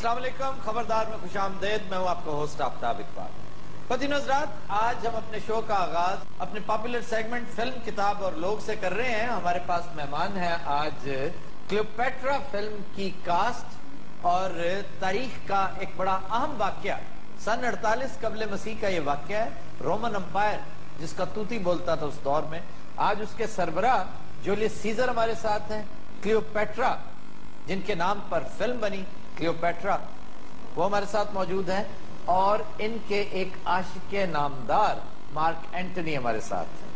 अस्सलाम वालेकुम, खबरदार में खुशामदेद। मैं हूँ आपका होस्ट आफ्ताब इकबाल। ख़वातीन हज़रात, आज हम अपने शो का आगाज अपने पॉपुलर सेगमेंट फिल्म, किताब और लोग से कर रहे हैं। हमारे पास मेहमान है आज क्लियोपेट्रा फिल्म की कास्ट और तारीख का एक बड़ा अहम वाक़या। सन 48 कबल मसीह का ये वाक़या है। रोमन अम्पायर जिसका तूती बोलता था उस दौर में, आज उसके सरबराह जूलियस सीजर हमारे साथ हैं। क्लियोपेट्रा जिनके नाम पर फिल्म बनी क्लियोपेट्रा, वो हमारे साथ मौजूद हैं। और इनके एक आशिक नामदार मार्क एंटनी हमारे साथ हैं।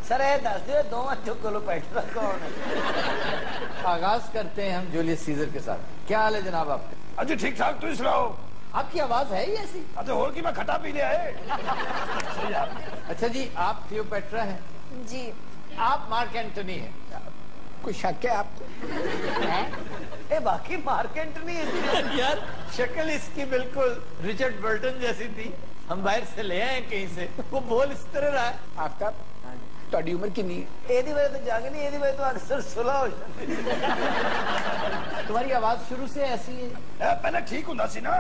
सर ये दस दियो दो क्लियोपेट्रा कौन है? आगाज करते हैं हम जूलियस सीजर के साथ। क्या हाल है जनाब आपके? अजी ठीक ठाक, तुम सुनाओ। आपकी आवाज है ही ऐसी। अच्छा और की मैं खटा पी लिया है। अच्छा जी, आप क्लियोपेट्रा हैं जी। आप मार्क एंटनी हैं। कोई शक है आपको? ए बाकी मार्क एंटनी है यार शक्ल इसकी बिल्कुल रिचर्ड बर्टन जैसी थी। हम बाहर से ले आए कहीं से, वो बोल इस तरह रहा है। आफ्ताब ਤੁਹਾਡੀ ਉਮਰ ਕਿੰਨੀ ਹੈ? ਇਹਦੀ ਵਜ੍ਹਾ ਤੋਂ ਜੰਗ नहीं, ਇਹਦੀ वजह तो अक्सर सुलह हो जाती है। तुम्हारी आवाज शुरू से ऐसी है? पहले ठीक ਹੁੰਦਾ ਸੀ ना।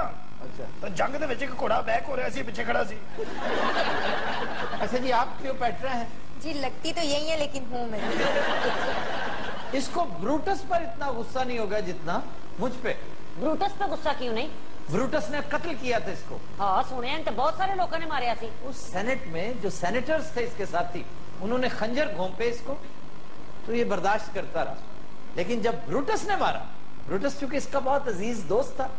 अच्छा तो जंग ਦੇ ਵਿੱਚ ਇੱਕ ਘੋੜਾ ਬੈਕ ਹੋ ਰਿਹਾ ਸੀ, ਪਿੱਛੇ ਖੜਾ ਸੀ। अच्छा जी, आप क्लियोपेट्रा हैं? जी लगती तो यही है लेकिन हूँ मैं। इसको ब्रूटस पर इतना गुस्सा नहीं होगा जितना मुझ पे। ब्रूटस पे गुस्सा क्यों नहीं? ब्रूटस ने कत्ल किया था इसको। हाँ सुने तो बहुत सारे लोगों ने मारे सी। उस सेनेट में जो सेनेटर्स थे इसके साथी, उन्होंने खंजर घोंपे इसको, तो ये बर्दाश्त करता रहा। लेकिन जब ब्रूटस ने मारा, ब्रूटस चूंकि इसका बहुत अजीज दोस्त था,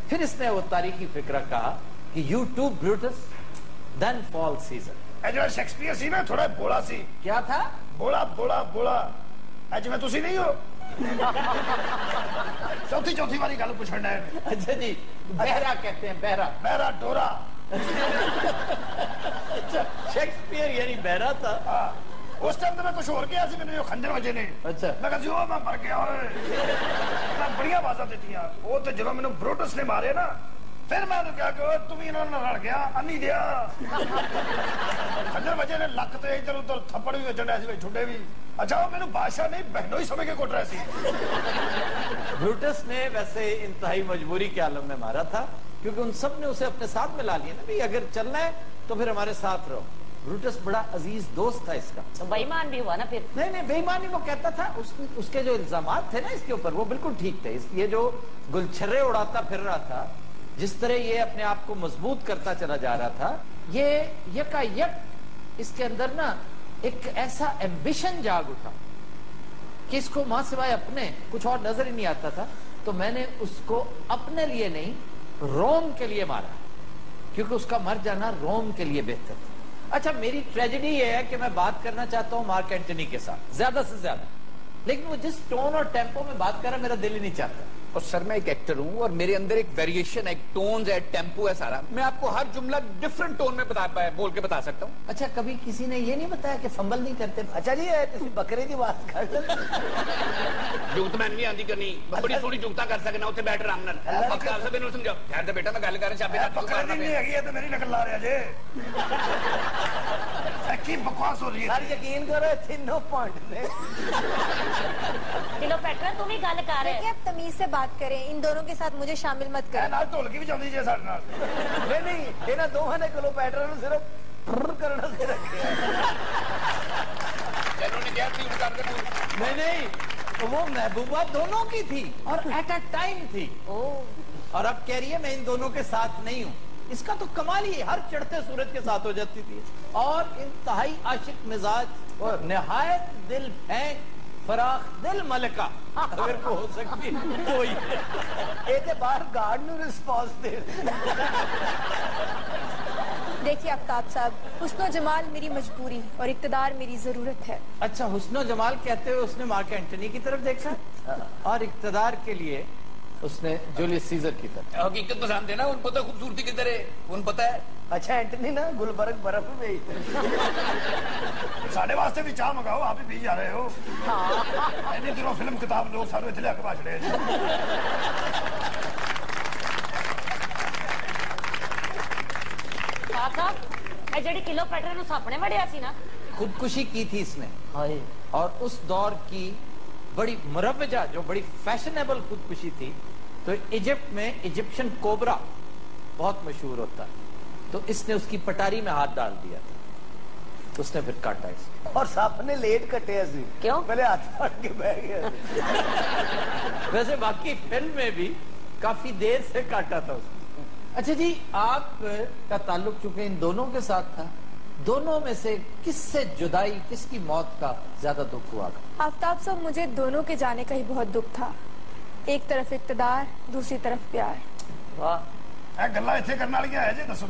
फिर इसने वो तारीखी फिक्रा कहा कि you too Brutus then fall Caesar. जो शेक्सपियर सी ना थोड़ा बोला सी। क्या था? बोला बोला बोला। जिवें तुसी नहीं हो। चौथी वाली गल पूछना है। अच्छा जी, बहरा कहते हैं, बहरा। बहरा डोरा। अच्छा, शेक्सपियर यानी बहरा था। उस टाइम तो मैं कुछ और किया सी, मैंने जो खंजर वजे ने। अच्छा मैं कहा जी ओ मैं मर गया ओए। मैं बड़ियां आवाज़ां दित्तियां। वो तो जब मैंने ब्रूटस ने मारे ना, फिर मैं क्या कि तुम इन्होंने लड़ गया अन्नी दिया। खंजर वजे ने लक ते इधर उधर थप्पड़ भी वजन ऐसे छुटे भी। अच्छा वो मैंने बादशाह नहीं बहनों ही समझ के कुट रहे सी। ब्रूटस ने वैसे इंतहाई मजबूरी के आलम में मारा था, क्योंकि उन सब ने उसे अपने साथ मिला लिया ना, भाई अगर चलना है तो फिर हमारे साथ रहो। ब्रूटस बड़ा अजीज दोस्त था इसका। तो बेईमान भी हुआ ना फिर? नहीं बेईमानी वो कहता था। उसके जो इल्जामात थे ना इसके ऊपर, वो बिल्कुल ठीक थे। ये जो गुलछर्रे उड़ाता फिर रहा था, जिस तरह ये अपने आप को मजबूत करता चला जा रहा था, ये यकायक इसके अंदर ना एक ऐसा एम्बिशन जाग उठा कि इसको मां सिवाय अपने कुछ और नजर ही नहीं आता था। तो मैंने उसको अपने लिए नहीं, रोम के लिए मारा, क्योंकि उसका मर जाना रोम के लिए बेहतर था। अच्छा, मेरी ट्रेजेडी ये है कि मैं बात करना चाहता हूं मार्क एंटनी के साथ ज्यादा से ज्यादा, लेकिन वो जिस टोन और टेम्पो में बात कर रहा, मेरा दिल ही नहीं चाहता। और सर मैं एक एक्टर हूँ और मेरे अंदर एक वेरिएशन है, एक टोन्स है, टेम्पो है सारा। मैं आपको हर जुमला डिफरेंट टोन में बोल के बता सकता हूँ। अच्छा, कभी किसी ने ये नहीं बताया कि फंबल नहीं करते? अच्छा जी तुम बकरे की बात कर जुगत मैंने भी आंदी करनी, बड़ी थोड़ी जुगता कर सकना, उत्थे बैठ आराम नाल। बकरा सब इन्हों समझाओ। ठहर दे बेटा, मैं गल कर रहा। बकरे दी नहीं हैगी है तो मेरी नकल ला रहा जे। की बकवास हो रही है। सर यकीन करो तीनों पॉइंट ने। क्लियोपेट्रा तुम ही गल कर रहे देखिए, आप तमीज से बात करें, इन दोनों के साथ मुझे शामिल मत करें। नाल ढोलकी भी जांदी जे साडे नाल। नहीं इन्हां दोहां ने क्लियोपेट्रा ਨੂੰ सिर्फ फुर करना से रखे। इन्होंने क्या थी उनका कर नहीं, वो महबूबा दोनों की थी और एट अ टाइम थी। और अब कह रही है मैं इन दोनों के साथ नहीं हूं। इसका तो कमाल ही हर चढ़ते सूरज के साथ हो जाती थी। और इंतहाई आशिक मिजाज और निहायत दिल फेंक फराख दिल मलका अगर को हो सकती कोई ਇਹਦੇ ਬਾਹਰ ਗਾर्ड ਨੂੰ ਰਿਸਪੌਂਸ ਦੇ। देखिए आफ्ताब साहब, हुस्न जमाल मेरी मजबूरी और इक्तदार मेरी जरूरत है। अच्छा, हुस्न जमाल कहते हुए उसने मार्क एंटनी की तरफ देखा और इक्तदार के लिए उसने जूलियस सीजर की तरफ। हकीकत पसंद है ना, उन पता खूबसूरती किधर है, उन पता है। अच्छा एंटनी ना गुलबर्ग बर्फ में साढ़े वास्ते भी चाह मंगाओ, आप ही पी जा रहे हो। इन्नी दिनों फिल्म किताब लोग सारे इतने आके भाषण जेडी क्लियोपेट्रा नु सापने वड़िया सी ना, खुदकुशी की थी इसने। और उस दौर की बड़ी मुरव्वजा, जो बड़ी फैशनेबल खुदकुशी थी, تو ایجپٹ میں ایجپشن کوبرا بہت مشہور ہوتا ہے، تو اس نے اس کی پٹاری میں ہاتھ ڈال دیا تھا، تو اس نے پھر کاٹا اس کو۔ اور سپ نے لیٹ کٹے اسی کیوں؟ پہلے ہاتھ پھاڑ کے بہ گیا۔ ویسے باقی فلم میں بھی کافی دیر سے کاٹا تھا اس کو۔ اچھا جی، آپ کا تعلق چونکہ ان دونوں کے ساتھ تھا، دونوں میں سے کس سے جدائی، کس کی موت کا زیادہ دکھ ہوا؟ آفتاب صاحب مجھے دونوں کے جانے کا ہی بہت دکھ تھا، ایک طرف اقتدار، دوسری طرف پیار۔ واہ، گلا اتنے کرنے والی ہے جی، دسو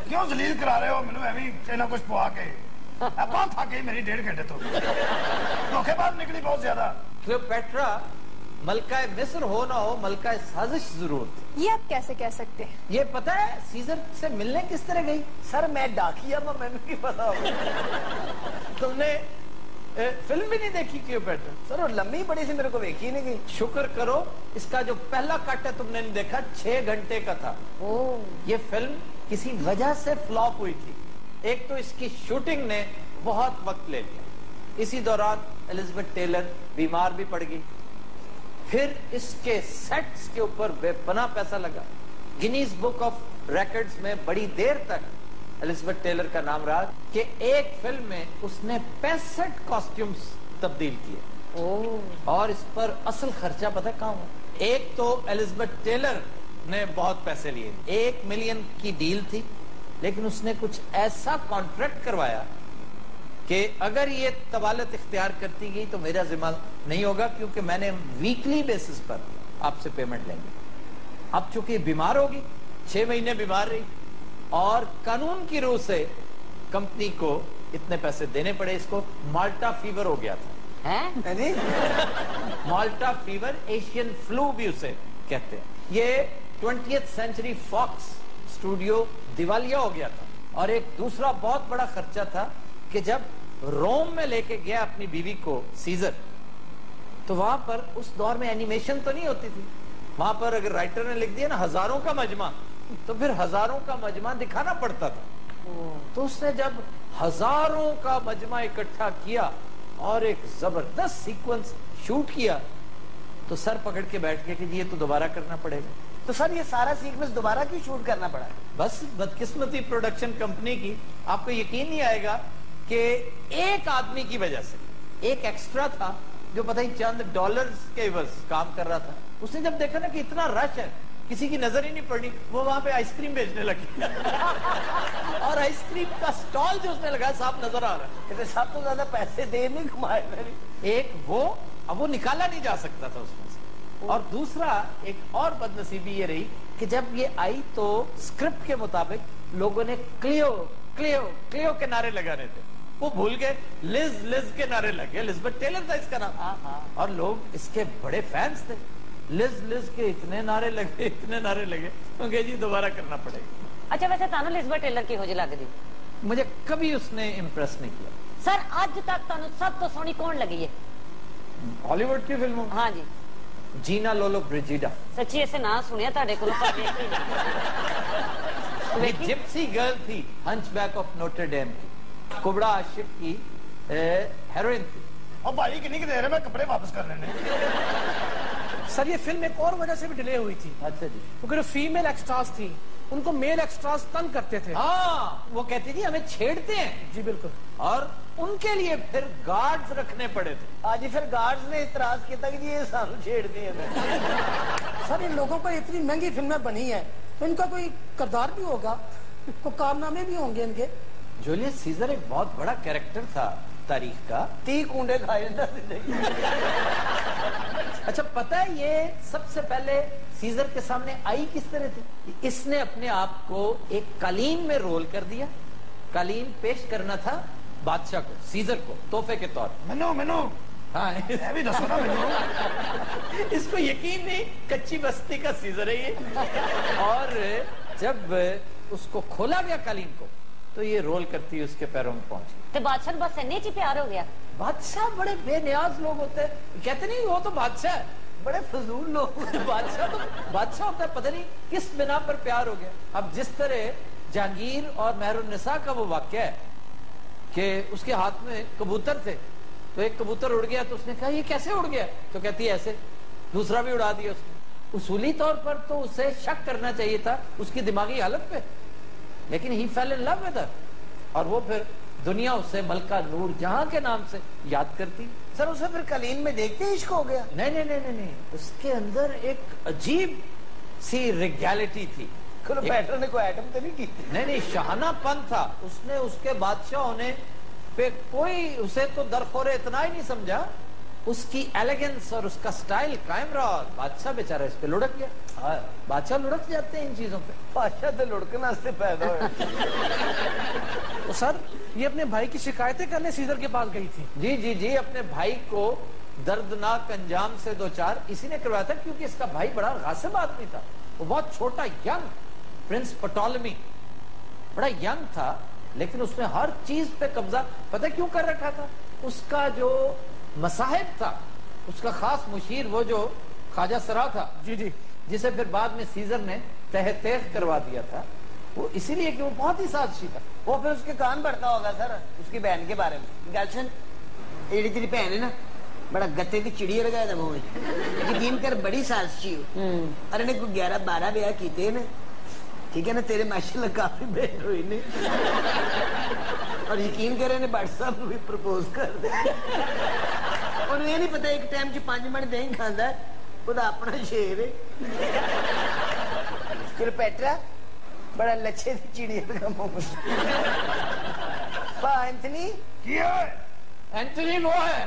کیوں ذلیل کرا رہے ہو مینوں ایویں کہنا کچھ پوا کے؟ بہت تھک گئی میری 1.5 گھنٹے تو، دھوکے باز نکلی بہت زیادہ۔ کلیوپیٹرا ملکہ مصر ہو نہ ہو، ملکہ سازش ضرور تھی۔ یہ آپ کیسے کہہ سکتے ہیں؟ یہ پتہ ہے سیزر سے ملنے کس طرح گئی؟ سر میں ڈاکیا میں نے کی پتا ہوگا۔ تم نے فلم بھی نہیں دیکھی کلیوپیٹرا؟ سر وہ لمبی بڑی سی، میرے کو دیکھی نہیں گئی۔ شکر کرو اس کا جو پہلا کٹ ہے تم نے نہیں دیکھا، 6 گھنٹے کا تھا۔ یہ فلم کسی وجہ سے فلاپ ہوئی تھی۔ ایک تو اس کی شوٹنگ نے بہت وقت لے لیا، اسی دوران الزبتھ ٹیلر بیمار بھی پڑ گئی، پھر اس کے سیٹس کے اوپر بے پناہ پیسہ لگا۔ گینیز بک آف ریکارڈز میں بڑی دیر تک الزبتھ ٹیلر کا نام رہا کہ ایک فلم میں اس نے 65 کاسٹیومز تبدیل کیے، اور اس پر اصل خرچہ پتہ کہاں ہوا؟ ایک تو الزبتھ ٹیلر نے بہت پیسے لیے، 1 ملین کی ڈیل تھی، لیکن اس نے کچھ ایسا کانٹریکٹ کروایا کہ اگر یہ طوالت اختیار کرتی گئی تو میرا ذمہ نہیں ہوگا، کیونکہ میں نے ویکلی بیسس پر آپ سے پیمنٹ لیں گے۔ اب چونکہ بیمار ہوگی، 6 مہینے بیمار رہی، اور قانون کی روح سے کمپنی کو اتنے پیسے دینے پڑے۔ اس کو مالٹا فیور ہو گیا تھا۔ مالٹا فیور، ایشین فلو بھی اسے کہتے ہیں۔ یہ 20th سینچری فاکس اسٹوڈیو دیوالیہ ہو گیا تھا۔ اور ایک دوسرا بہت بڑا خرچہ تھا کہ جب روم میں لے کے گیا اپنی بیوی کو سیزر، تو وہاں پر اس دور میں اینیمیشن تو نہیں ہوتی تھی، وہاں پر اگر رائٹر نے لکھ دیا نا 1000 کا مجمع، تو پھر 1000 کا مجمع دکھانا پڑتا تھا۔ تو اس نے جب 1000 کا مجمع اکٹھا کیا اور ایک زبردست سیکوینس شوٹ کیا، تو سر پکڑ کے بیٹھ گئے کہ یہ تو دوبارہ کرنا پڑے گا۔ تو سر یہ سارا سیکوینس دوبارہ کیوں شوٹ کرنا پڑا؟ بس بدقسمتی پروڈکشن کمپنی کی، آپ کو یقین نہیں آئے گا کہ ایک آدمی کی وجہ سے، ایک ایکسٹرا تھا جو پتہ ہی چند ڈالرز کے عوض کام کر رہا تھا، اس نے جب دیکھا نا کہ اتنا رش ہے، کسی کی نظر ہی نہیں پڑنی، وہ وہاں پہ آئس کریم بیچنے لگی اور آئس کریم کا سٹال جو اس نے لگایا صاحب نظر آ رہا ہے۔ سب تو زیادہ پیسے دے نہیں کمائے میری۔ ایک وہ، اب وہ نکالا نہیں جا سکتا تھا اس میں سے، اور دوسرا ایک اور بد نصیبی یہ رہی کہ جب یہ آئی تو اسکرپٹ کے مطابق لوگوں نے کلیو کلیو کلیو کے نعرے لگانے تھے، وہ بھول گئے، لز لز کے نعرے لگے۔ الزبتھ ٹیلر تھا اس کا نام، اور لوگ اس کے بڑے فینس تھے۔ لز لز کے اتنے نعرے لگے، اتنے نعرے لگے، کیونکہ جی دوبارہ کرنا پڑے گا۔ اچھا ویسے تانوں الزبتھ ٹیلر کی ہو جی لگ دی؟ مجھے کبھی اس نے امپریس نہیں کیا۔ سر اج تک تانوں سب تو سونی کون لگی ہے ہالی ووڈ کی فلموں؟ ہاں جی، جینا لولو بریجیڈا۔ سچی ایسے نہ سنیا تہاڈے کولوں، پر دیکھی یہ جپسی گرل تھی، ہنچ بیک آف نوٹر ڈیم کی، کبڑا عاشق کی ہیروئن تھی۔ اور بھائی کنی کی دیر ہے، میں کپڑے واپس کر لینے۔ سر یہ فلم ایک اور وجہ سے بھی ڈیلے ہوئی تھی، اچھا جی، کیونکہ جو فیمیل ایکسٹراز تھی ان کو میل ایکسٹراز تنگ کرتے تھے۔ ہاں وہ کہتی تھی ہمیں چھیڑتے ہیں، جی بالکل، اور ان کے لیے پھر گارڈز رکھنے پڑے تھے۔ آج پھر گارڈز نے اعتراض کیا تھا کہ یہ سانو چھیڑ دیے ہیں۔ سر ان لوگوں پر اتنی مہنگی فلمیں بنی ہیں تو ان کا کوئی کردار بھی ہوگا، کوئی کارنامے بھی ہوں گے ان کے۔ جولیس سیزر ایک بہت بڑا کیریکٹر تھا تاریخ کا۔ 30 کنڈے کھائے زندگی۔ اچھا پتہ ہے یہ سب سے پہلے سیزر کے سامنے آئی کس طرح تھی؟ اس نے اپنے آپ کو ایک قالین میں رول کر دیا، قالین پیش کرنا تھا بادشاہ کو، سیزر کو تحفے کے طور پر۔ مینو ہاں بھی دسو نا مینو، اس کو یقین نہیں، کچی بستی کا سیزر ہے یہ۔ اور جب اس کو کھولا گیا قالین کو تو یہ رول کرتی اس کے پیروں میں پہنچ گئی۔ تے بادشاہ بس اینے چ پیار ہو گیا؟ بادشاہ بڑے بے نیاز لوگ ہوتے ہیں، کہتے نہیں وہ تو بادشاہ ہے، بڑے فضول لوگ۔ بادشاہ تو بادشاہ ہوتا ہے، پتہ نہیں کس بنا پر پیار ہو گیا۔ اب جس طرح جہانگیر اور مہر النساء کا وہ واقعہ ہے کہ اس کے ہاتھ میں کبوتر تھے، تو ایک کبوتر اڑ گیا تو اس نے کہا یہ کیسے اڑ گیا، تو کہتی ہے ایسے، دوسرا بھی اڑا دیا اس نے، उसूली तौर पर तो उसे शक करना चाहिए था उसकी दिमागी हालत पे, लेकिन he fell in love with her, और वो फिर दुनिया उसे मलका नूर जहां के नाम से याद करती। सर उसे फिर कलीन में देखते ही इश्क हो गया? नहीं नहीं नहीं नहीं, उसके अंदर एक अजीब सी रिगैलिटी थी। क्लियोपेट्रा ने कोई आइटम तो नहीं की? नहीं, शहानापन था। उसने उसके बादशाह होने पे कोई उसे तो दरखोरे इतना ही नहीं समझा, उसकी एलिगेंस और उसका स्टाइल कायम रहा। बादशाह बेचारा इस पे लुढ़क गया। बादशाह लुढ़क जाते हैं इन चीजों पे। बादशाह तो लुढ़कना से पैदा हुआ। तो सर ये अपने भाई की शिकायतें करने सीजर के पास गई थी? जी जी जी, अपने भाई को दर्दनाक अंजाम से दो चार इसी ने करवाया था, क्योंकि इसका भाई बड़ा गासिब आदमी था। वो बहुत छोटा यंग प्रिंस पटोलमी, बड़ा यंग था, लेकिन उसने हर चीज पे कब्जा पता क्यों कर रखा था? उसका जो मसाहिब था, उसका खास मुशीर वो जो ख्वाजा सरा था, जी जी, जिसे फिर बाद में सीजर ने तहत करवा दिया था, वो इसीलिए कि वो बहुत ही साजिशी था। वो फिर उसके कान बढ़ता होगा सर उसकी बहन के बारे में। गलशन एड़ी तेरी बहन है ना, बड़ा गत्ते की चिड़िया लगाया था मुंह में, यकीन कर बड़ी साजिशी हो। अरे ने कोई 11-12 ब्याह किए ने, ठीक है ना, तेरे माशाल्लाह काफी बहन हुई ने, और यकीन करे ने भट्ट साहब भी प्रपोज कर दे। और ये नहीं पता एक टाइम च 5 मिनट दही खांदा है, ਉਹਦਾ अपना शेर है। क्लियोपेट्रा बड़ा लच्छे दी चिड़िया लगा मुंह। एंथनी की है? एंटनी वो है।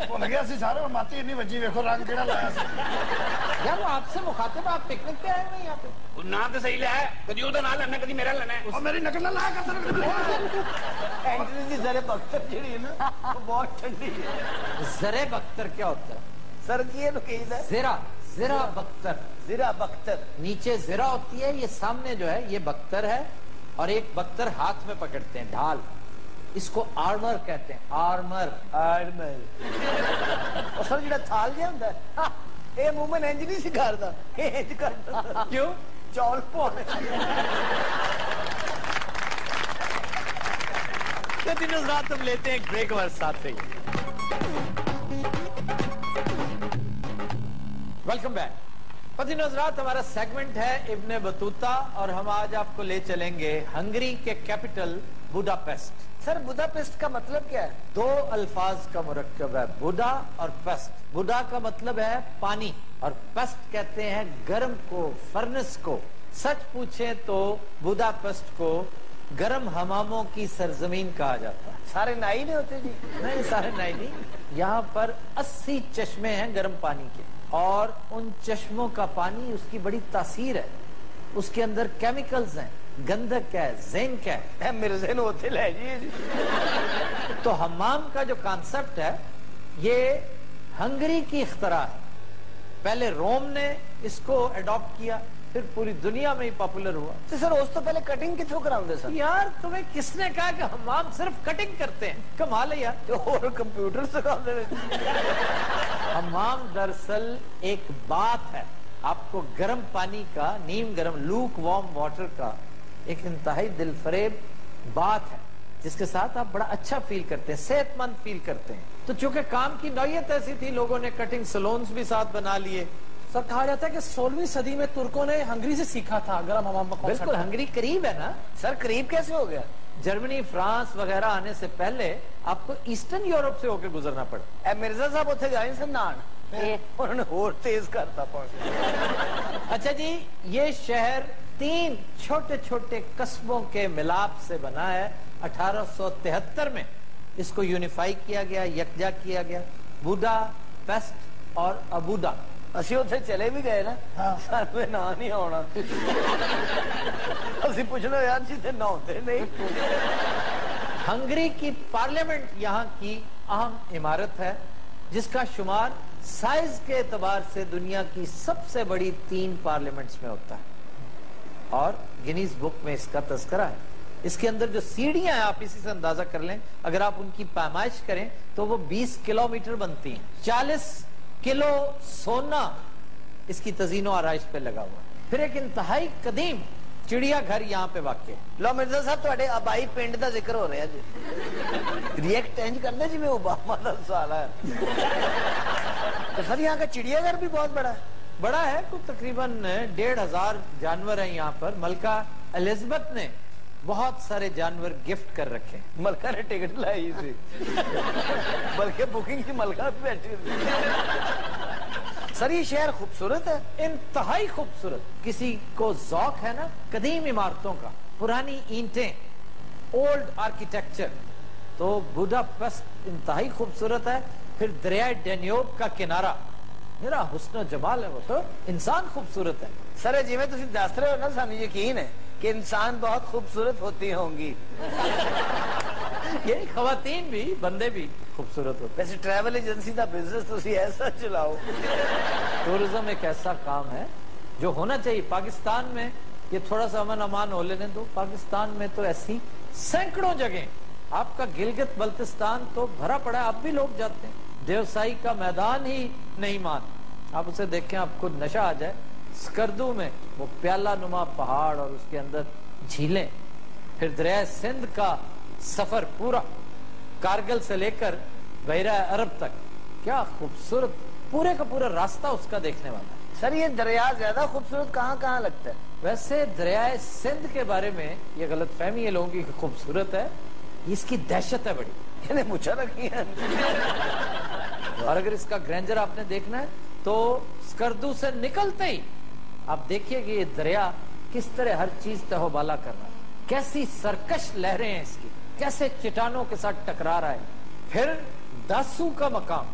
भुल गया सी सारे, और माती इन्नी वजी वेखो रंग केड़ा लाया सी। यार वो आपसे मुखातिब, आप पिकनिक पे आए हैं यहाँ पे? ਉਹ ਨਾ ਤੇ ਸਹੀ ਲੈ, ਕਦੀ ਉਹਦਾ ਨਾਂ ਲੈਣਾ ਕਦੀ ਮੇਰਾ ਲੈਣਾ। और मेरी नकल ना लाया कर। एंथनी दी ज़रे बख्तर चिड़ी है ना, वो बहुत ठंडी है। जरे बख्तर क्या होता है? सर की ये नुकीद है जिरा बख्तर, ज़रा बख्तर। नीचे जिरा होती है, ये सामने जो है ये बख्तर है, और एक बख्तर हाथ में पकड़ते हैं, ढाल, इसको आर्मर कहते हैं। आर्मर और सर जिहड़ा थाल जिहा हुंदा है, ये मूवमेंट इंज नहीं सिखारदा, ये इंज करदा। क्यों? चौल पाने। तो दिनों रात हम लेते हैं एक ब्रेक, हमारे साथ रहिए। Welcome back. पतिनो हज़रात, हमारा सेगमेंट है इब्ने बतूता, और हम आज आपको ले चलेंगे हंगरी के कैपिटल बुडापेस्ट। सर बुदापेस्ट का मतलब क्या है? 2 अल्फाज का मुरक्कब है, बुडा और पेस्ट। बुडा का मतलब है पानी, और पेस्ट कहते हैं गर्म को, फर्नेस को। सच पूछे तो बुदापेस्ट को गर्म हमामों की सरजमीन कहा जाता है। सारे नाई नहीं होते जी? नहीं, सारे नहीं। यहाँ पर 80 चश्मे हैं गर्म पानी के, और उन चश्मों का पानी, उसकी बड़ी तासीर है, उसके अंदर केमिकल्स हैं, गंधक है, जिंक है। मिर्जे ने होते ले जी। तो हमाम का जो कॉन्सेप्ट है ये हंगरी की इख्तरा है। पहले रोम ने इसको अडॉप्ट किया, फिर पूरी दुनिया में ही पॉपुलर हुआ। तो सर उस तो पहले कटिंग किथों कराउंदे सर? यार तुम्हें किसने कहा कि हमाम सिर्फ कटिंग करते हैं? कमाल है यार। तो और कंप्यूटर सिखाते हैं। हमाम दरअसल एक बात है, आपको गर्म पानी का, नीम गर्म लूक वार्म वाटर का एक इंतहाई दिलफरेब बात है, जिसके साथ आप बड़ा अच्छा फील करते हैं, सेहतमंद फील करते हैं। तो चूंकि काम की नौयत ऐसी थी, लोगों ने कटिंग सलोन्स भी साथ बना लिए। सर कहा जाता है कि 16वीं सदी में तुर्कों ने हंगरी से सीखा था गर्म हमाम का। बिल्कुल, हंगरी करीब है ना। सर करीब कैसे हो गया? जर्मनी, फ्रांस वगैरह आने से पहले आपको ईस्टर्न यूरोप से होकर गुजरना पड़ा। मिर्जा साहब उथे गए सन नान, उन्होंने और तेज करता पड़ा। अच्छा जी, ये शहर 3 छोटे छोटे कस्बों के मिलाप से बना है। 1873 में इसको यूनिफाई किया गया, यकजा किया गया, बुडा पेस्ट और अबूडा। असी उथे चले भी गए ना, सर में ना नहीं आना। असी पूछना यार जिसे नहाते नहीं। हंगरी की पार्लियामेंट यहाँ की अहम इमारत है, जिसका शुमार साइज के एतबार से दुनिया की सबसे बड़ी 3 पार्लियामेंट्स में होता है, और गिनीज बुक में इसका तस्करा है। इसके अंदर जो सीढ़ियां हैं, आप इसी से अंदाजा कर लें, अगर आप उनकी पैमाइश करें तो वो 20 किलोमीटर बनती हैं। 40 किलो सोना इसकी तजीनो आराइश पे लगा हुआ है। फिर एक इंतहाई कदीम चिड़िया घर यहाँ पे वाक़ है। लो मिर्जा साहब, ਤੁਹਾਡੇ आबाई पिंड का जिक्र हो रहा है जी। रिएक्ट इंज करते जिवें ओबामा का सवाल है। तो सर यहाँ का चिड़ियाघर भी बहुत बड़ा है। बड़ा है, कुछ तकरीबन 1500 जानवर हैं यहाँ पर। मलका एलिजाबेथ ने बहुत सारे जानवर गिफ्ट कर रखे। मलका ने टिकट लाई थी बल्कि बुकिंग की मलका पे बैठी थी। सर ये शहर खूबसूरत है, इंतहाई खूबसूरत। किसी को ज़ौक है ना कदीम इमारतों का, पुरानी ईंटें, ओल्ड आर्किटेक्चर, तो बुडापेस्ट इंतहाई खूबसूरत है। फिर दरिया डेन्यूब का किनारा, मेरा हुस्न जमाल है, वो तो इंसान खूबसूरत है। सर जिवें तुसीं दस रहे हो ना, सानू यकीन है कि इंसान बहुत खूबसूरत होती होंगी। ये खवातीन भी, बंदे भी खूबसूरत होते वैसे ट्रैवल एजेंसी का बिजनेस तुसीं ऐसा चलाओ। टूरिज्म एक ऐसा काम है जो होना चाहिए। पाकिस्तान में ये थोड़ा सा अमन अमान हो लेने दो। पाकिस्तान में तो ऐसी सैकड़ों जगह, आपका गिलगित बल्तिस्तान तो भरा पड़ा है, अब भी लोग जाते हैं। देवसाई का मैदान ही नहीं मान, आप उसे देखें आपको नशा आ जाए। स्कर्दू में वो प्याला नुमा पहाड़ और उसके अंदर झीलें। फिर दरिया सिंध का सफर पूरा, कारगिल से लेकर बहरा अरब तक, क्या खूबसूरत, पूरे का पूरा रास्ता उसका देखने वाला है। सर ये दरिया ज्यादा खूबसूरत कहाँ कहाँ लगता है? वैसे दरिया सिंध के बारे में ये गलत फहमी है लोगों की कि खूबसूरत है, इसकी दहशत है बड़ी। इन्हें मुझे रखी है। और अगर इसका ग्रैंडर आपने देखना है तो स्कर्दू से निकलते ही आप देखिए कि ये दरिया किस तरह हर चीज तहोबाला कर रहा है, कैसी सरकश लहरें हैं इसकी, कैसे चट्टानों के साथ टकरा रहा है। फिर दासू का मकाम,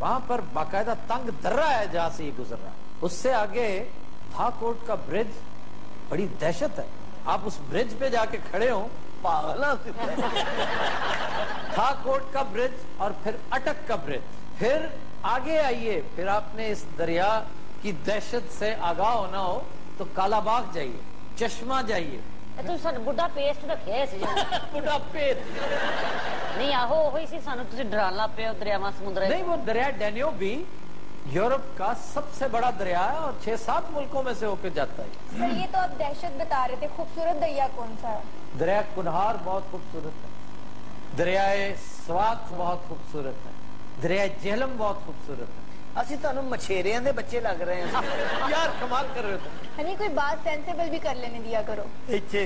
वहां पर बाकायदा तंग दर्रा है जहां से ये गुजर रहा है। उससे आगे थाकोट का ब्रिज, बड़ी दहशत है। आप उस ब्रिज पे जाके खड़े हो, पागल थाकोट का ब्रिज और फिर अटक का ब्रिज। फिर आगे आइए, फिर आपने इस दरिया की दहशत से आगाह होना हो तो कालाबाग जाइए, चश्मा जाइए। ਤੂੰ ਸਾਨੂੰ ਬੁੱਢਾ ਪੇਸਟ ਰੱਖਿਆ ਸੀ बुढ़ा पेट ਨਹੀਂ ਆਹੋ ਉਹੀ ਸੀ ਸਾਨੂੰ ਤੁਸੀਂ ਡਰਾਉਣ ਲੱਗ ਪਏ ਹੋ ਦਰਿਆਵਾਂ ਸਮੁੰਦਰਾਂ नहीं, वो दरिया डेन्यूब भी यूरोप का सबसे बड़ा दरिया है और 6-7 मुल्कों में से होकर जाता है। सर ये तो आप दहशत बता रहे थे, खूबसूरत दरिया कौन सा है? दरिया कुनहार बहुत खूबसूरत है, दरियाए स्वात बहुत खूबसूरत है, दरिया झेलम बहुत खूबसूरत है। ਅਸੀਂ ਤੁਹਾਨੂੰ ਮਛੇਰਿਆਂ ਦੇ ਬੱਚੇ ਲੱਗ ਰਹੇ ਹਾਂ। यार कमाल कर रहे हो तुम। हनी कोई बात सेंसेबल भी कर लेने दिया करो। ਇੱਥੇ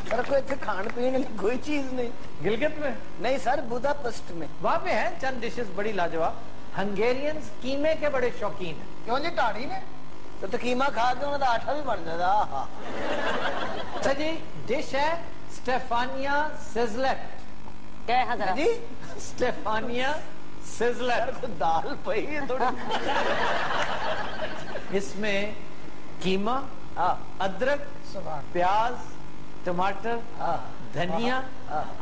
सर कोई ਇੱਥੇ ਖਾਣ ਪੀਣ ਲਈ कोई चीज नहीं? गिलगित में नहीं सर बुदापेस्ट में। वहां पे है चंद डिशेस बड़ी लाजवाब। हंगेरियंस कीमे के बड़े शौकीन हैं। क्यों जी ਢਾੜੀ ਨੇ? तो कीमा खा के ਉਹਨਾਂ ਦਾ ਆਟਾ ਵੀ ਬਣ ਜਾਂਦਾ। ਆਹਾ अच्छा जी, डिश है स्टेफानिया सिज़लेट। ਕਹਿ ਹਾਂ ਜ਼ਰਾ जी स्टेफानिया सिज़लेट। सर कोई दाल पई है थोड़ी। इसमें कीमा, अदरक, प्याज, टमाटर, धनिया,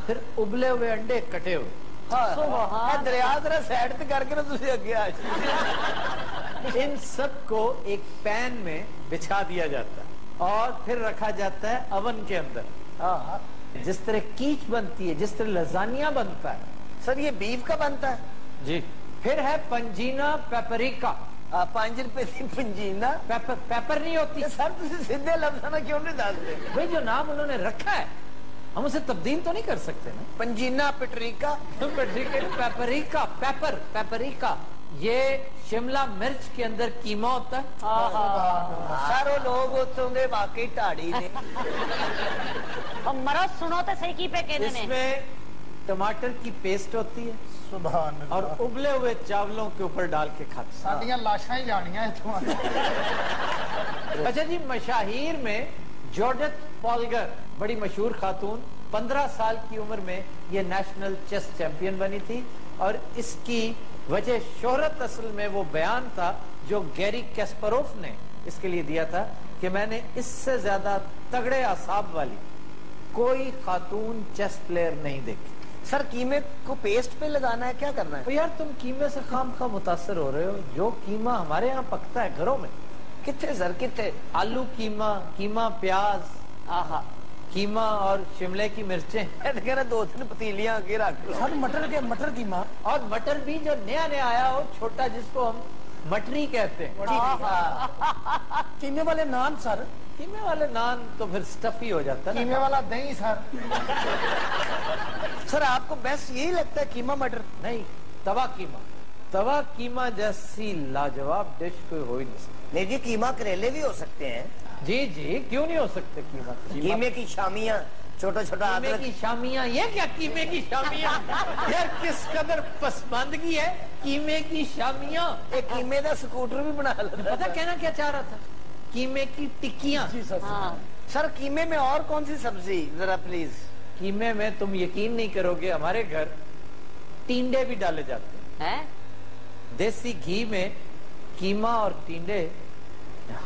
फिर उबले हुए अंडे कटे हुए। हाँ दरिया जरा साइड पे करके ना तुझे आगे आ जाए। इन सब को एक पैन में बिछा दिया जाता है और फिर रखा जाता है अवन के अंदर। जिस तरह कीच बनती है, जिस तरह लजानिया बनता है। सर ये बीफ का बनता है जी। फिर है पंजीना पेपरिका। 5 रुपए की पंजीना। पेपर नहीं होती सर तुझे सीधे लफ्ज़ ना क्यों नहीं डालते? भाई जो नाम उन्होंने रखा है हम उसे तब्दील तो नहीं कर सकते ना। पंजीना पेटरिका पेपरिका, पेपरिका ये शिमला मिर्च के अंदर कीमा होता है। सारो लोग उत्तों दे वाकई ਢਾੜੀ ने। और मरो सुनो तो सही की पे कहने ने इसमें टमाटर की पेस्ट होती है सुभान अल्लाह। और उबले हुए चावलों के ऊपर डाल के खाते हैं। साडियां लाशां ही जानियां इत्थों। अच्छा जी, मशाहीर में जॉर्जेट पॉलगर, बड़ी मशहूर खातून, 15 साल की उम्र में ये नेशनल चेस चैंपियन बनी थी। और इसकी वजह शोहरत असल में वो बयान था जो गैरी कैस्परोव ने इसके लिए दिया था कि मैंने इससे ज्यादा तगड़े आसाब वाली कोई खातून चेस प्लेयर नहीं देखी। सर कीमे को पेस्ट पे लगाना है, क्या करना है? तो यार तुम कीमे से खाम खा मुतासर हो रहे हो। जो कीमा हमारे यहाँ पकता है घरों में। कितने सर कितने? आलू कीमा, कीमा प्याज, आहा कीमा और शिमले की मिर्चें, कह रहा 2-3 पतीलियां आगे रख लो। सर मटर कीमा और मटर भी जो नया नया आया हो, छोटा, जिसको हम मटरी कहते हैं। कीमे वाले नान सर। कीमे वाले नान तो फिर स्टफी हो जाता है कीमे वाला दही सर। सर आपको बेस्ट यही लगता है कीमा मटर? नहीं, तवा कीमा जैसी लाजवाब डिश कोई हो ही नहीं सकती। नहीं जी, कीमा करेले भी हो सकते हैं। जी जी, क्यों नहीं हो सकते कीमा? कीमे की शामियां, छोटा छोटा कीमे अदरक। की शामियां, ये क्या कीमे की शामियां? यार किस कदर पसमानदगी है कीमे की शामियां। एक कीमे का स्कूटर भी बना लेता। पता कहना क्या चाह रहा था? कीमे की टिक्कियां। हाँ। सर कीमे में और कौन सी सब्जी जरा प्लीज? कीमे में तुम यकीन नहीं करोगे, हमारे घर टींडे भी डाले जाते हैं। हैं? देसी घी में कीमा और टींडे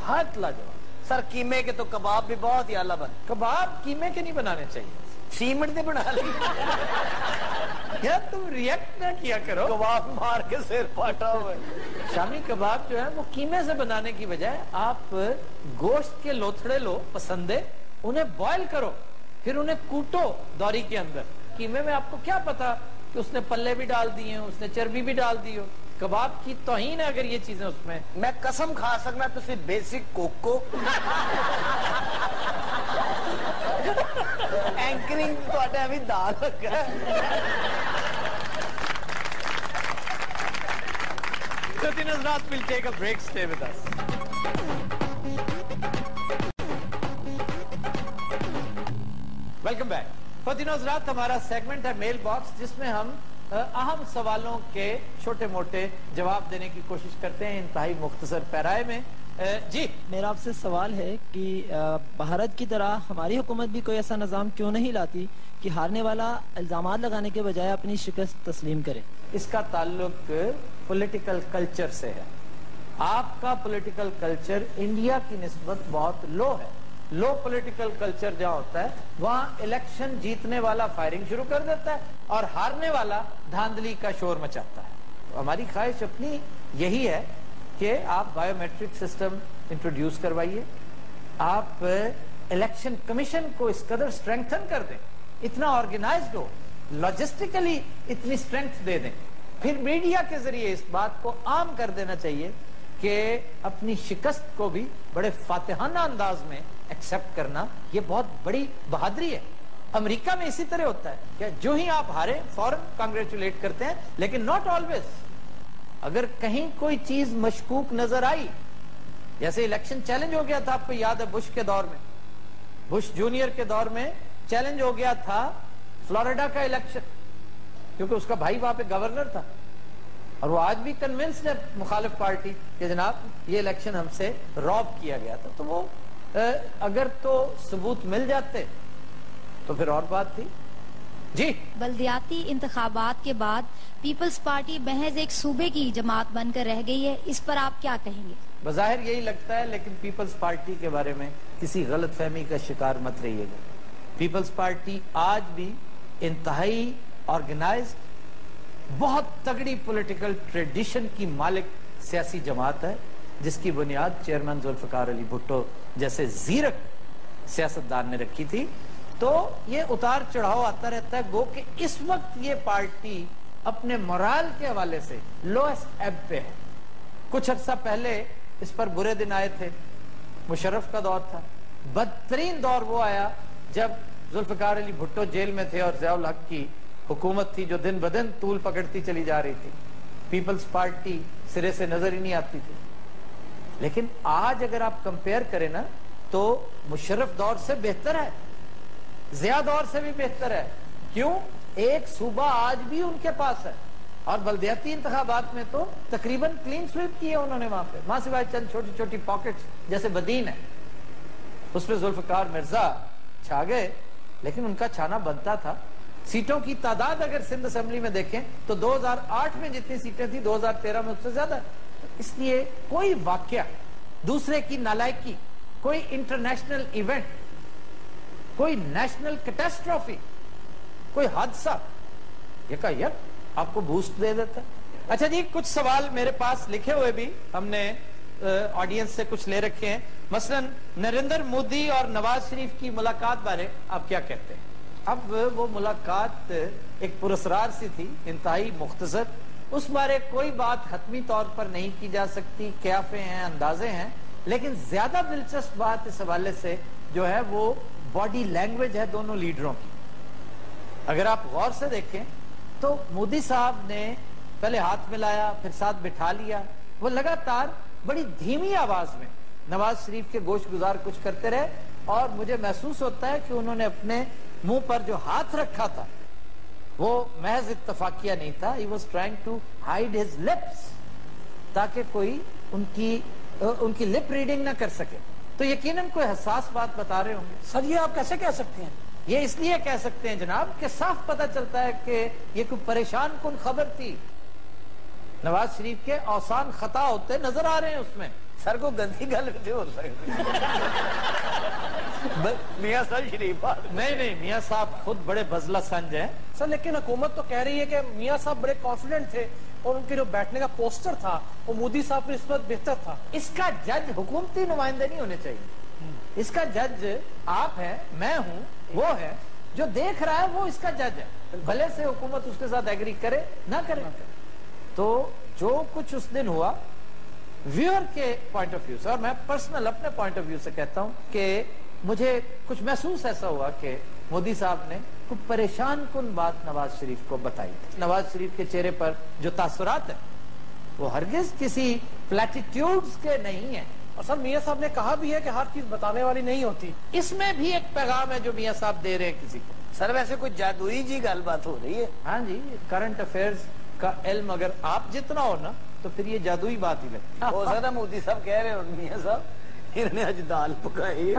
हाथ लाजवाब। सर कीमे के तो कबाब भी बहुत ही आला बन। कबाब कीमे के नहीं बनाने चाहिए। सीमेंट से बना ली। क्या तुम रिएक्ट ना किया करो? कबाब मार के सिर फाटा हुआ है। शामी कबाब जो है वो कीमे से बनाने की बजाय आप गोश्त के लोथड़े लो, पसंदे, उन्हें बॉयल करो, फिर उन्हें कूटो दौरी के अंदर। कीमे में आपको क्या पता कि उसने पल्ले भी डाल दिए, उसने चर्बी भी डाल दी हो। कबाब की तौहीन है अगर ये चीजें उसमें। मैं कसम खा सकना तो सिर्फ बेसिक कोको एंकरिंग तो अभी दाल लगा है। So then Hazrat will take a break, stay with us. Welcome back. फतिन हज़रात, हमारा सेगमेंट है मेल बॉक्स, जिसमें हम अहम सवालों के छोटे मोटे जवाब देने की कोशिश करते हैं इंतहाई मुख्तसर पैराए में। जी, मेरा आपसे सवाल है कि भारत की तरह हमारी हुकूमत भी कोई ऐसा निज़ाम क्यों नहीं लाती कि हारने वाला इल्जामात लगाने के बजाय अपनी शिकस्त तस्लीम करे? इसका ताल्लुक पॉलिटिकल कल्चर से है। आपका पॉलिटिकल कल्चर इंडिया की निस्बत बहुत लो है। लो पॉलिटिकल कल्चर जहाँ होता है वहाँ इलेक्शन जीतने वाला फायरिंग शुरू कर देता है और हारने वाला धांधली का शोर मचाता है। तो हमारी ख्वाहिश अपनी यही है कि आप बायोमेट्रिक सिस्टम इंट्रोड्यूस करवाइए, आप इलेक्शन कमीशन को इस कदर स्ट्रेंथन कर दें, इतना ऑर्गेनाइज्ड हो, लॉजिस्टिकली इतनी स्ट्रेंथ दे दें, फिर मीडिया के जरिए इस बात को आम कर देना चाहिए कि अपनी शिकस्त को भी बड़े फातिहाना अंदाज में एक्सेप्ट करना ये बहुत बड़ी बहादुरी है। अमेरिका में इसी तरह होता है कि जो ही आप हारे फौरन कांग्रेचुलेट करते हैं, लेकिन नॉट ऑलवेज। अगर कहीं कोई चीज मशकूक नजर आई, जैसे इलेक्शन चैलेंज हो गया था, आपको याद है बुश के दौर में, बुश जूनियर के दौर में चैलेंज हो गया था फ्लोरिडा का इलेक्शन, क्योंकि उसका भाई वहां पे गवर्नर था और वो आज भी कन्विंस्ड है मुखालिफ पार्टी कि जनाब ये इलेक्शन हमसे रॉब किया गया था। तो वो अगर तो सबूत मिल जाते तो फिर और बात थी। जी, बल्दियाती इंतखाबात के बाद पीपल्स पार्टी महज एक सूबे की जमात बनकर रह गई है, इस पर आप क्या कहेंगे? बज़ाहिर यही लगता है, लेकिन पीपल्स पार्टी के बारे में किसी गलत फहमी का शिकार मत रहिएगा। पीपल्स पार्टी आज भी इंतहाई ऑर्गेनाइज्ड, बहुत तगड़ी पॉलिटिकल ट्रेडिशन की मालिक सियासी जमात है, जिसकी बुनियाद चेयरमैन जुल्फिकार अली भुट्टो जैसे जीरक सियासतदान ने रखी थी। तो ये उतार चढ़ाव आता रहता है। गो कि इस वक्त ये पार्टी अपने मोराल के हवाले से लोएस्ट एब पे है। कुछ अर्सा पहले इस पर बुरे दिन आए थे, मुशर्रफ का दौर था। बदतरीन दौर वो आया जब जुल्फिकार अली भुट्टो जेल में थे और ज़ियाउल हक की हुकूमत थी जो दिन ब दिन तूल पकड़ती चली जा रही थी। पीपल्स पार्टी सिरे से नजर ही नहीं आती थी। लेकिन आज अगर आप कंपेयर करें ना, तो मुशर्रफ दौर से बेहतर है, ज़िया दौर से भी बेहतर है। क्यों? एक सूबा आज भी उनके पास है और बल्दियाती इंतखाबात में तो तकरीबन क्लीन स्वीप किए उन्होंने वहां सिवाय चंद छोटी छोटी पॉकेट्स जैसे बदीन है, उसमें जुल्फिकार मिर्जा छा गए, लेकिन उनका छाना बनता था। सीटों की तादाद अगर सिंध असेंबली में देखें तो 2008 में जितनी सीटें थी 2013 में उससे ज्यादा। इसलिए कोई वाकया, दूसरे की नालायकी, कोई इंटरनेशनल इवेंट, कोई नेशनल कैटास्ट्रोफी, कोई हादसा यकायक आपको बूस्ट दे देता है। अच्छा जी, कुछ सवाल मेरे पास लिखे हुए भी हमने ऑडियंस से कुछ ले रखे हैं। मसलन नरेंद्र मोदी और नवाज शरीफ की मुलाकात बारे आप क्या कहते हैं? अब वो मुलाकात एक पुरस्कार सी थी, इंतहाई मुख्तसर, उस बारे कोई बात हतमी तौर पर नहीं की जा सकती। क्याफे हैं, अंदाजे हैं, لیکن زیادہ دلچسپ بات اس حوالے سے جو ہے وہ باڈی لینگویج ہے دونوں لیڈروں کی. اگر آپ غور سے دیکھیں تو مودی صاحب نے پہلے ہاتھ ملایا پھر ساتھ بٹھا لیا, وہ لگاتار بڑی دھیمی آواز میں نواز شریف کے گوش گزار کچھ کرتے رہے, اور مجھے محسوس ہوتا ہے کہ انہوں نے اپنے منہ پر جو ہاتھ رکھا تھا وہ محض اتفاقیہ نہیں تھا. He was trying to hide his lips تاکہ کوئی ان کی لپ ریڈنگ نہ کر سکے. تو یقیناً کوئی حساس بات بتا رہے ہوں گے. سر یہ آپ کیسے کہہ سکتے ہیں؟ یہ اس لیے کہہ سکتے ہیں جناب کہ صاف پتہ چلتا ہے کہ یہ کوئی پریشان کن خبر تھی. نواز شریف کے اوسان خطا ہوتے نظر آ رہے ہیں اس میں. سر کو گندی گل بھی ہو سکتی میاں صاحب شریف نہیں, میاں صاحب خود بڑے بزلہ سنج ہیں سر, لیکن حکومت تو کہہ رہی ہے کہ میاں صاحب بڑے کانفیڈنٹ تھے اور ان کے جو بیٹھنے کا پوسٹر تھا وہ مودی صاحب کی نسبت بہتر تھا. اس کا جج حکومتی نمائندے نہیں ہونے چاہیے. اس کا جج آپ ہیں, میں ہوں, وہ ہے. جو دیکھ رہا ہے وہ اس کا جج ہے, بھلے سے حکومت اس کے ساتھ ایگری کرے نہ کرے. تو جو کچھ اس دن ہوا ویور کے پوائنٹ آف ویو سے, اور میں پرسنل اپنے پوائنٹ آف ویو سے کہتا ہوں کہ مجھے کچھ محسوس ایسا ہوا کہ مودی صاحب نے کوئی پریشان کن بات نواز شریف کو بتائی. نواز شریف کے چہرے پر جو تاثرات ہیں وہ ہرگز کسی پلیٹیٹیوڈز کے نہیں ہیں. اور سر میاں صاحب نے کہا بھی ہے کہ ہر چیز بتانے والی نہیں ہوتی. اس میں بھی ایک پیغام ہے جو میاں صاحب دے رہے ہیں کسی کو. سر ویسے کوئی جادوئی جی گل بات ہو رہی ہے. ہاں جی, کرنٹ افیئرز کا علم اگر آپ جتنا ہو نا تو پھر یہ جادوئی بات ہی لگتی ہے. ہو سکتا مودی صاحب کہہ رہے ہیں میاں صاحب انہوں نے آج دال پکائی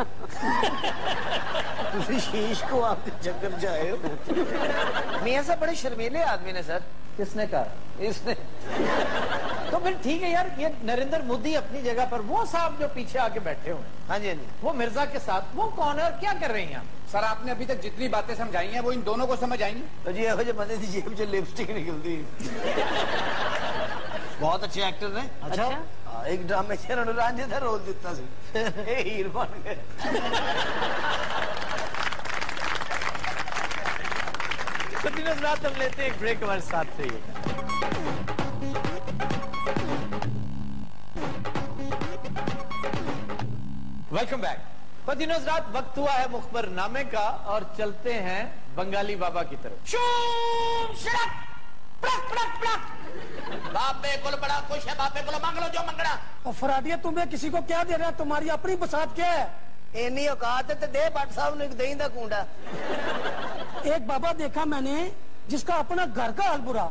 تسی شیش کو آپ کے چکر جائے. میاں صاحب بڑے شرمیلے آدمی نے سر. کس نے کہا؟ اس نے. تو پھر ٹھیک ہے یار, یہ نریندر مودی اپنی جگہ پر, وہ صاحب جو پیچھے آ کے بیٹھے ہوئے ہیں, ہاں جی وہ مرزا کے ساتھ, وہ کون ہے اور کیا کر رہے ہیں آپ؟ سر آپ نے ابھی تک جتنی باتیں سمجھائی ہیں وہ ان دونوں کو سمجھ آئیں گی؟ تو جی ایسے بندے کی جیب سے لپسٹک نکلتی. بہت اچھے ایکٹر نے. اچھا ایک ڈرامے سے انہوں نے رانجھے کا رول دیتا سی, ہیر بن گئے. رات ہم لیتے ہیں ایک بریک, ہمارے ساتھ رہیے. Welcome back. پتینو حضرات, وقت ہوا ہے مخبر نامے کا اور چلتے ہیں بنگالی بابا کی طرف. باپے کو بڑا خوش ہے, باپے کو مانگ لو جو منگنا. اور فراڈیا تمہیں کسی کو کیا دے رہا ہے؟ تمہاری اپنی بساط کیا ہے؟ اینی اوقات ہے دے بٹ صاحب نے دہی دا کونڈا. ایک بابا دیکھا میں نے جس کا اپنا گھر کا حال برا,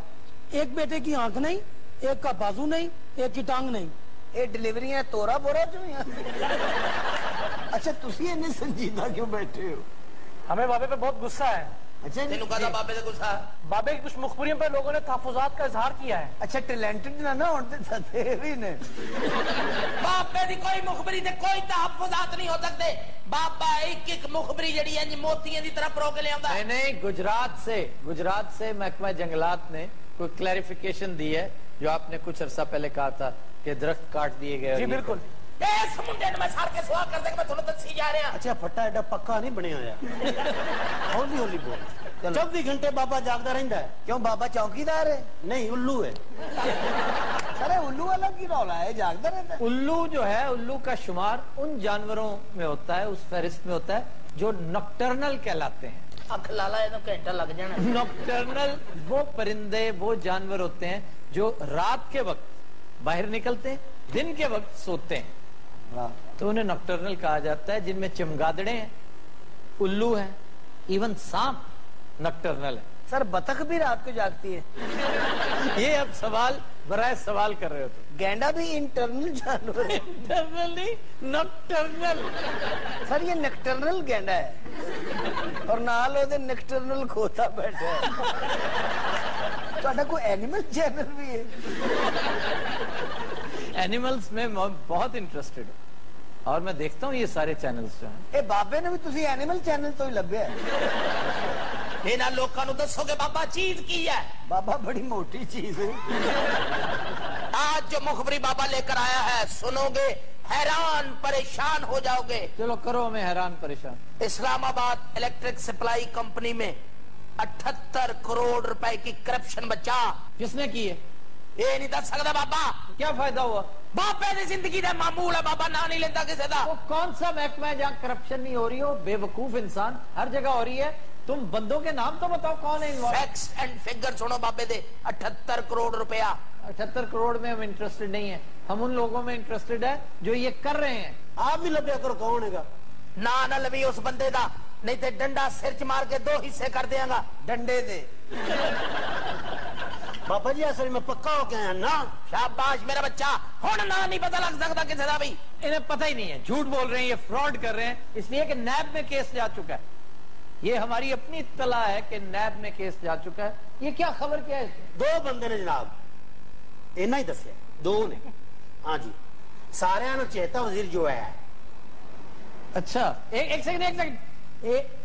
ایک بیٹے کی آنکھ نہیں, ایک کا بازو نہیں, ایک کی ٹانگ نہیں. یہ ڈلیوریاں تورا بورا جو ہیں. اچھا تسی اتنے سنجیدہ کیوں بیٹھے ہو؟ ہمیں بابے پہ بہت غصہ ہے. اچھا تینوں کہا بابے سے غصہ. بابے کی کچھ مخبریوں پہ لوگوں نے تحفظات کا اظہار کیا ہے. اچھا ٹیلنٹڈ نہ ہوتے تھے بھی نے. باپے دی کوئی مخبری تے کوئی تحفظات نہیں ہو سکتے. بابا ایک ایک مخبری جڑی ہے موتیاں دی طرف رو کے لے آندا. نہیں, گجرات سے محکمہ جنگلات نے کوئی کلیریفیکیشن دی ہے جو آپ نے کچھ عرصہ پہلے کہا تھا کہ درخت کاٹ دیے گئے. جی بالکل. اس منڈے نے میں سار کے سوال کر دے کہ میں تھوڑا دسی جا رہا. اچھا پھٹا ایڈا پکا نہیں بنیا ہوا. ہولی ہولی بول. 24 گھنٹے بابا جاگتا رہتا ہے. کیوں بابا چوکیدار ہے؟ نہیں الو ہے. ارے الو والا کی رولا ہے, جاگتا رہتا ہے. الو جو ہے, الو کا شمار ان جانوروں میں ہوتا ہے, اس فہرست میں ہوتا ہے جو نکٹرنل کہلاتے ہیں. اکھ لالا یہ تو گھنٹہ لگ جانا. نکٹرنل وہ پرندے, وہ جانور ہوتے ہیں جو رات کے وقت باہر نکلتے ہیں, دن کے وقت سوتے ہیں, تو انہیں نکٹرنل کہا جاتا ہے. جن میں چمگادڑے ہیں, الو ہیں, ایون سانپ نکٹرنل ہے. سر بطخ بھی رات کو جاگتی ہے. یہ اب سوال برائے سوال کر رہے ہوتے. گینڈا بھی انٹرنل جانور ہے. انٹرنل نہیں, نکٹرنل. سر یہ نیکٹرنل گینڈا ہے اور نال وہ نیکٹرنل کھوتا بیٹھا ہے. تو کوئی اینیمل چینل بھی ہے؟ اینیملز میں بہت انٹرسٹڈ ہوں اور میں دیکھتا ہوں یہ سارے چینلز جو ہیں. اے بابے نے بھی تسی اینیمل چینل تو ہی لبیا ہے. انہاں لوکاں نوں دسو کہ بابا چیز کی ہے. بابا بڑی موٹی چیز ہے. آج جو مخبری بابا لے کر آیا ہے سنو گے حیران پریشان ہو جاؤ گے. چلو کرو ہمیں حیران پریشان. اسلام آباد الیکٹرک سپلائی کمپنی میں 78 کروڑ روپے کی کرپشن بچا. کس نے کی ہے؟ یہ نہیں دس سکتا بابا. کیا فائدہ ہوا؟ बाबे दी जिंदगी दा मामूल है बाबा ना नहीं लेता किसी दा। वो कौन सा महकमा है जहाँ करप्शन नहीं हो रही हो? बेवकूफ इंसान, हर जगह हो रही है। तुम बंदों के नाम तो बताओ कौन है इन्वॉल्व? फैक्ट्स एंड फिगर सुनो बाबे दे 78 करोड़ रुपया। 78 करोड़ में हम इंटरेस्टेड नहीं है, हम उन लोगों में इंटरेस्टेड है जो ये कर रहे हैं। आप भी लभ्या करो कौन है ना लवी उस बंदे दा, नहीं ते डंडा सिर च मार के 2 हिस्से कर देगा डंडे दे। बाबा जी असल में पक्का हो गया ना। शाबाश मेरा बच्चा, हुण ना नहीं पता लग सकता किसी दा भी। इन्हें पता ही नहीं है, झूठ बोल रहे हैं, ये फ्रॉड कर रहे हैं, इसलिए कि नैब में केस जा चुका है। ये हमारी अपनी इत्तला है कि नैब में केस जा चुका है। ये क्या खबर क्या है? 2 बंदे ने जनाब, इन्ना ही दसिया 2 ने। हाँ जी, सारे चेता वजीर जो है। अच्छा एक सेकंड,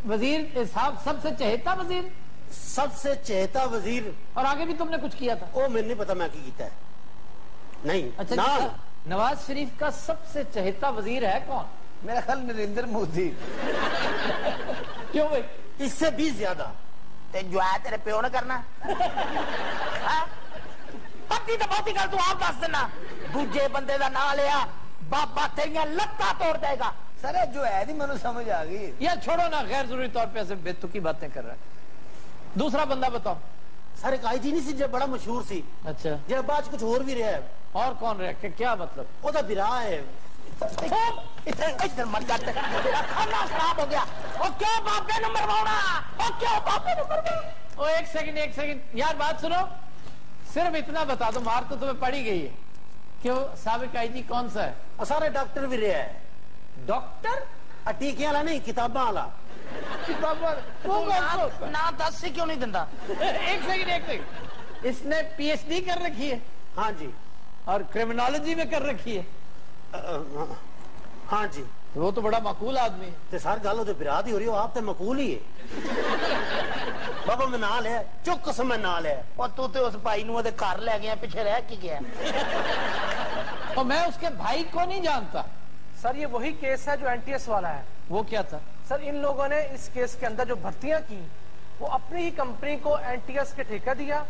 वजीर साहब सबसे चहेता वजीर, सबसे चहेता वजीर। और आगे भी तुमने कुछ किया था? वो मैंने नहीं पता मैं की है नहीं। अच्छा ना नवाज शरीफ का सबसे चहेता वजीर है कौन? मेरा ख्याल नरेंद्र मोदी। क्यों भाई? इससे भी ज्यादा। ते जो है तेरे प्यो ने करना पति तो बहुत ही गल तू आप दस देना। दूजे बंदे का नाम लिया बाबा तेरिया लत्ता तोड़ देगा। सर जो है नहीं मनु समझ आ गई यार छोड़ो ना, गैर जरूरी तौर पे ऐसे बेतुकी बातें कर रहा है। दूसरा बंदा बताओ। सर एक आईजी नहीं सी जो बड़ा मशहूर सी। अच्छा जो बाद कुछ और भी रहा है। और कौन रहा? क्या मतलब? ओदा बिरा है। इधर मत कर, तेरा खाना खराब हो गया। और क्यों बापे ने मरवाना? और क्यों बापे ने मरवाना? ओ एक सेकंड यार, बात सुनो। सिर्फ इतना बता दो, मार तो तुम्हें पड़ी गई है। क्यों साबिक आईजी कौन सा है? सारे डॉक्टर भी रहा है। डॉक्टर? टीके वाला नहीं, किताबा वाला। ना 10 से क्यों नहीं देता? एक सेकंड, इसने पीएचडी कर रखी है? हाँ जी। और क्रिमिनोलॉजी में कर रखी है? हाँ जी। वो तो बड़ा मकूल आदमी है। ते सर गल ओदे बिरा दी हो रही हो, आप तो मकूल ही है। बाबा मैं ना लिया, चुप कसम मैं ना लिया। और तू तो उस भाई नु ओदे घर ले गया, पीछे रह के गया। और मैं उसके भाई को नहीं जानता। सर ये वही केस है जो एनटीएस वाला है। वो क्या था? सर इन लोगों ने इस केस के अंदर जो भर्तियां की वो अपनी ही कंपनी को एनटीएस के ठेका दिया,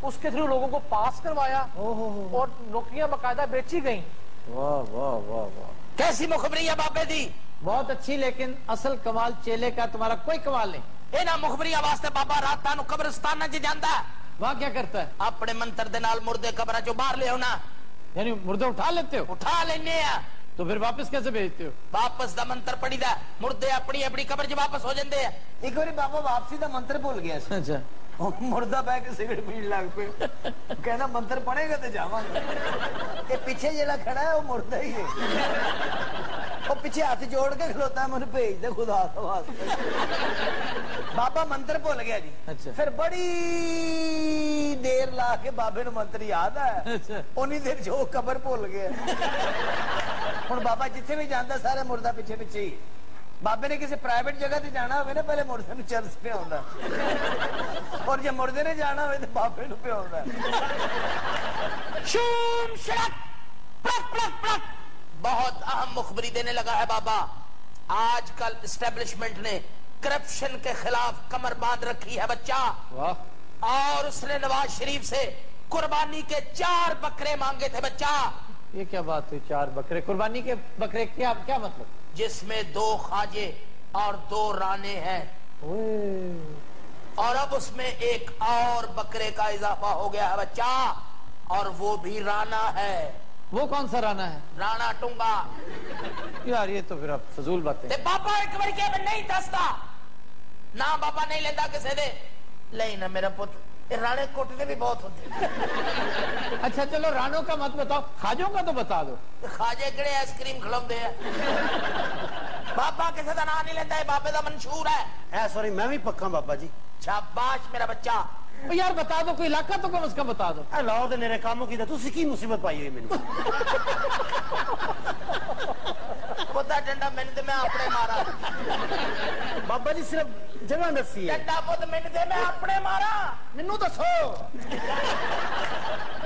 उसके थ्रू लोगों को पास करवाया और नौकरियां बकायदा बेची गई। वाह वाह वाह वाह, कैसी मुखबरी है बाबे दी? बहुत अच्छी, लेकिन असल कमाल चेले का तुम्हारा कोई कमाल नहीं। इन्हां मुखबरियां वास्ते बाबा रातां नूं कब्रिस्तानां च जांदा है। वहां क्या करता है? अपने मंत्र दे नाल मुर्दे कब्रां चों बाहर ले आउणा। यानी मुर्दे उठा लेते हो? उठा लेने आ। तो फिर वापस कैसे भेजते हो? वापस दा मंत्र पढ़ीदा, मुर्दे अपनी अपनी कब्र च वापस हो जांदे आ। एक बार बाबा वापसी का मंत्र भूल गया। अच्छा मुर्दा बह के सिगरेट पीने लग पे, कहना मंत्र पढ़ेगा तो जावांगा। ये पीछे जेड़ा खड़ा है वो मुर्दा ही है। वो पीछे हाथ जोड़ के खलोता है, मुझे भेज दे खुदा बाबा मंत्र भूल गया जी। अच्छा। फिर बड़ी देर ला के बाबे नु मंत्र याद है। अच्छा। उन्नी देर जो कबर भूल गया। हुण बाबा जिथे भी जाता सारे मुर्दा पीछे पीछे ही। बाबे ने किसी प्राइवेट जगह ते जाना हो ना, पहले मुर्दे नु चर्च पे आउंदा, और जब मुर्दे ने जाना हो तो बाबे नु पे आउंदा। शूम शड़क प्लक प्लक प्लक। बहुत अहम मुखबरी देने लगा है बाबा। आजकल एस्टेब्लिशमेंट ने करप्शन के खिलाफ कमर बांध रखी है बच्चा। वाह। और उसने नवाज शरीफ से कुर्बानी के 4 बकरे मांगे थे बच्चा। ये क्या बात हुई? 4 बकरे? कुर्बानी के बकरे क्या मतलब? जिसमें 2 ख्वाजे और 2 राने हैं, और अब उसमें एक और बकरे का इजाफा हो गया है बच्चा, और वो भी राना है। वो कौन सा राना है? राणा टूंगा। यार ये तो फिर आप फजूल बातें। ते बाबा एक बार क्या मैं नहीं दसता ना, बाबा नहीं लेता किसे दे ले ना मेरा पुत्र। राणे कोटने भी बहुत होते। अच्छा चलो रानों का मत बताओ, खाजों का तो बता दो। खाजे किड़े आइसक्रीम खिलाते हैं। बाबा किसी का नाम नहीं लेता है, बाबे का मंशूर है। सॉरी मैं भी पक्का बाबा जी। शाबाश मेरा बच्चा। यार बता दो, कोई इलाका तो कम से कम बता दो। लाओ दे मेरे कामों की तुसी की मुसीबत पाई हुई मैंने। पुता डंडा मैंने ते मैं अपने मारा। बाबा जी सिर्फ जगह दसी है। डंडा पुत मैंने ते मैं अपने मारा। मैनू दसो।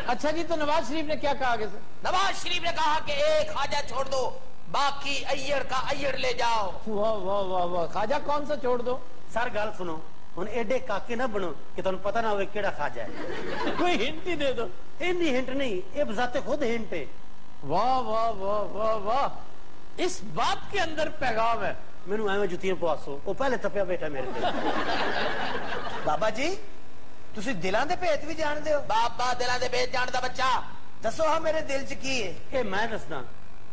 अच्छा जी, तो नवाज शरीफ ने क्या कहा आगे से? नवाज शरीफ ने कहा कि एक ख्वाजा छोड़ दो, बाकी अय्यर का अय्यर ले जाओ। वाह वाह वाह वाह। ख्वाजा कौन सा छोड़ दो? सर गल सुनो, हुन एडे काके ना बनो कि तुहानू पता ना हो केड़ा ख्वाजा है। कोई हिंट ही दे दो। इन्नी हिंट नहीं, ये बजाते खुद हिंट है। واہ واہ واہ واہ واہ، اس بات کے اندر پیغام ہے. مینوں ایویں جتیاں پواسو، وہ پہلے تپیا بیٹھا میرے تے. بابا جی تسی دلاں دے بھیت بھی جان دے ہو؟ بابا دلاں دے بھیت جاندا بچہ. دسو ہاں میرے دل چ کی ہے؟ اے میں دسنا،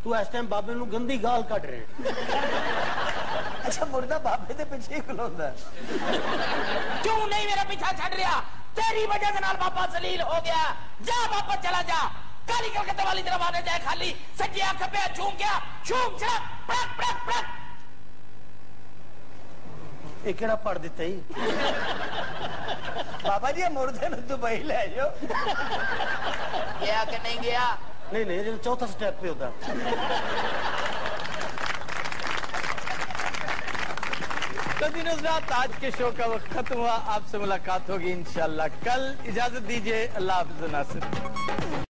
تو اس ٹائم بابے نو گندی گال کٹ رہے ہیں. اچھا مردہ بابے دے پیچھے ہی کھلوندا ہے. کیوں نہیں میرا پیچھا چھڑ رہا؟ تیری وجہ سے نال بابا ذلیل ہو گیا. جا بابا چلا جا، کالی کلکتہ والی طرف آنے جائے خالی سجی آنکھ پہ چھوم گیا، چھوم چھڑا پڑک پڑک پڑک. یہ کیڑا پڑھ دیتا ہی؟ بابا جی مردے نو دبئی لے جاؤ. گیا کہ نہیں گیا؟ نہیں نہیں، چوتھا سٹیپ پہ ہوتا. تو حضرات آج کے شو کا وقت ختم ہوا. آپ سے ملاقات ہوگی انشاءاللہ کل. اجازت دیجیے. اللہ حافظ ناصر.